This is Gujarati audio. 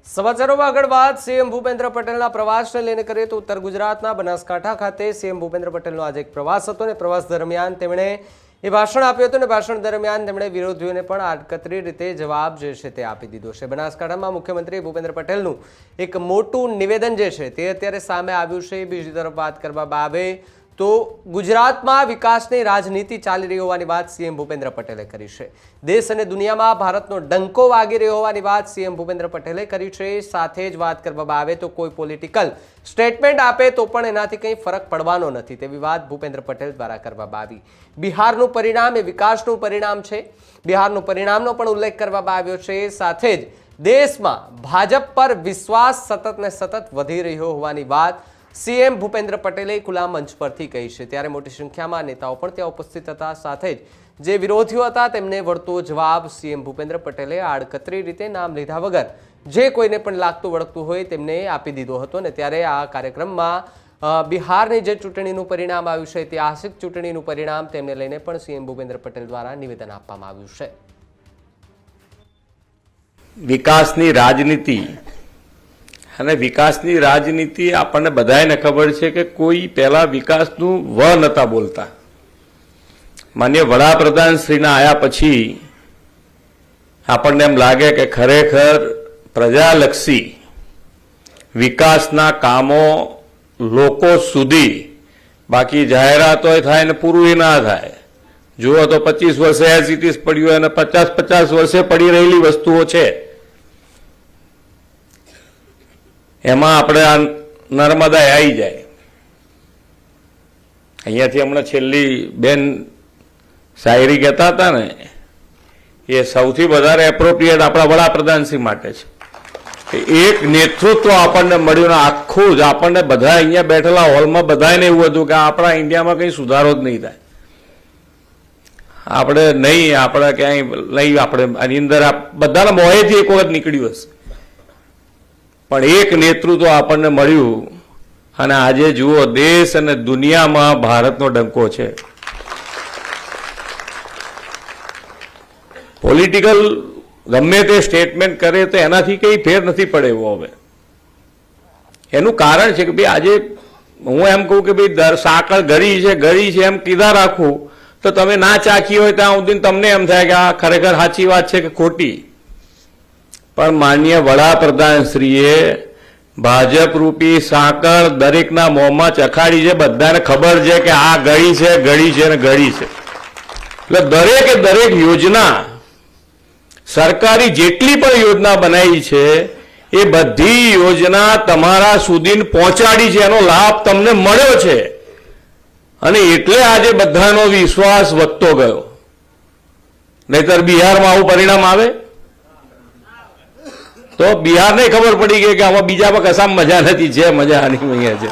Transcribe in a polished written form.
સમાચારોમાં આગળ વાત સીએમ ભૂપેન્દ્ર પટેલના પ્રવાસને લઈને કરીએ તો ઉત્તર ગુજરાતના બનાસકાંઠા ખાતે સીએમ ભૂપેન્દ્ર પટેલનો આજે એક પ્રવાસ હતો અને પ્રવાસ દરમિયાન તેમણે ભાષણ આપ્યું હતું અને ભાષણ દરમિયાન તેમણે વિરોધીઓને પણ આડકતરી રીતે જવાબ જે છે તે આપી દીધો છે। બનાસકાંઠામાં મુખ્યમંત્રી ભૂપેન્દ્ર પટેલનું એક મોટું નિવેદન જે છે તે અત્યારે સામે આવ્યું છે। બીજી તરફ વાત કરવામાં આવે તો ગુજરાતમાં વિકાસની રાજનીતિ ચાલી રહી હોવાની વાત સીએમ ભૂપેન્દ્ર પટેલે કરી છે। દેશ અને દુનિયામાં ભારતનો ડંકો વાગી રહ્યો હોવાની વાત સીએમ ભૂપેન્દ્ર પટેલે કરી છે। સાથે જ વાત કરવામાં આવે તો કોઈ પોલિટિકલ સ્ટેટમેન્ટ આપે તો પણ એનાથી કંઈ ફરક પડવાનો નથી તેવી વાત ભૂપેન્દ્ર પટેલ દ્વારા કરવામાં આવી। બિહારનું પરિણામ એ વિકાસનું પરિણામ છે। બિહારનું પરિણામનો પણ ઉલ્લેખ કરવામાં આવ્યો છે। સાથે જ દેશમાં ભાજપ પર વિશ્વાસ સતત ને સતત વધી રહ્યો હોવાની વાત સીએમ ભૂપેન્દ્ર પટેલે ખુલ્લા મંચ પરથી કહી છે। ત્યારે મોટી સંખ્યામાં નેતાઓ પણ ત્યાં ઉપસ્થિત હતા। સાથે જ જે વિરોધીઓ હતા તેમને વળતો જવાબ સીએમ ભૂપેન્દ્ર પટેલે આડકતરી રીતે નામ લીધા વગર જે કોઈને પણ લાગતું વળગતું હોય તેમને આપી દીધો હતો ને ત્યારે આ કાર્યક્રમમાં બિહારની જે ચૂંટણીનું પરિણામ આવ્યું છે ઐતિહાસિક ચૂંટણીનું પરિણામ તેમને લઈને પણ સીએમ ભૂપેન્દ્ર પટેલ દ્વારા નિવેદન આપવામાં આવ્યું છે। વિકાસની રાજનીતિ અને વિકાસની રાજનીતિ આપણને બધાને ખબર છે કે કોઈ પહેલા વિકાસનું વ નતા બોલતા। માન્ય વડાપ્રધાન શ્રીના આયા પછી આપણને એમ લાગે કે ખરેખર પ્રજાલક્ષી વિકાસના કામો લોકો સુધી બાકી જાહેરાતો થાય ને પૂરું ના થાય। જુઓ તો 25 વર્ષે એઝ પડ્યું અને 50 વર્ષે પડી રહેલી વસ્તુઓ છે। એમાં આપણે આ નર્મદા આવી જાય। અહીંયાથી હમણાં છેલ્લી બેન શાયરી કહેતા હતા ને એ સૌથી વધારે એપ્રોપ્રિએટ આપણા વડાપ્રધાનશ્રી માટે છે। એક નેતૃત્વ આપણને મળ્યું ને આખું જ આપણને બધા અહીંયા બેઠેલા હોલમાં બધાને એવું હતું કે આપણા ઇન્ડિયામાં કંઈ સુધારો જ નહીં થાય। આપણે ક્યાંય નહીં આપણે આની અંદર બધાના મોહેથી એક વખત નીકળ્યું હશે પણ એક નેતૃત્વ આપણને મળ્યું અને આજે જુઓ દેશ અને દુનિયામાં ભારતનો ડંકો છે। પોલિટિકલ ગમે તે સ્ટેટમેન્ટ કરે તો એનાથી કંઈ ફેર નથી પડે એવો હવે। એનું કારણ છે કે ભાઈ આજે હું એમ કહું કે ભાઈ સાકળ ગળી છે એમ કીધા રાખું તો તમે ના ચાખી હોય ત્યાં સુધી તમને એમ થાય કે આ ખરેખર સાચી વાત છે કે ખોટી। પણ માનનીય વડાપ્રધાનશ્રીએ ભાજપ રૂપી સાંકળ દરેકના મોંમાં ચખાડી છે। બધાને ખબર છે કે આ ગળી છે ને ગળી છે। એટલે દરેકે દરેક યોજના સરકારી જેટલી પણ યોજના બનાવી છે એ બધી યોજના તમારા સુધી પહોંચાડી છે, એનો લાભ તમને મળ્યો છે અને એટલે આજે બધાનો વિશ્વાસ વધતો ગયો। નહીતર બિહારમાં આવું પરિણામ આવે તો બિહારને ખબર પડી ગઈ કે આમાં બીજામાં કશામાં મજા નથી, જે મજા આની અહીંયા છે।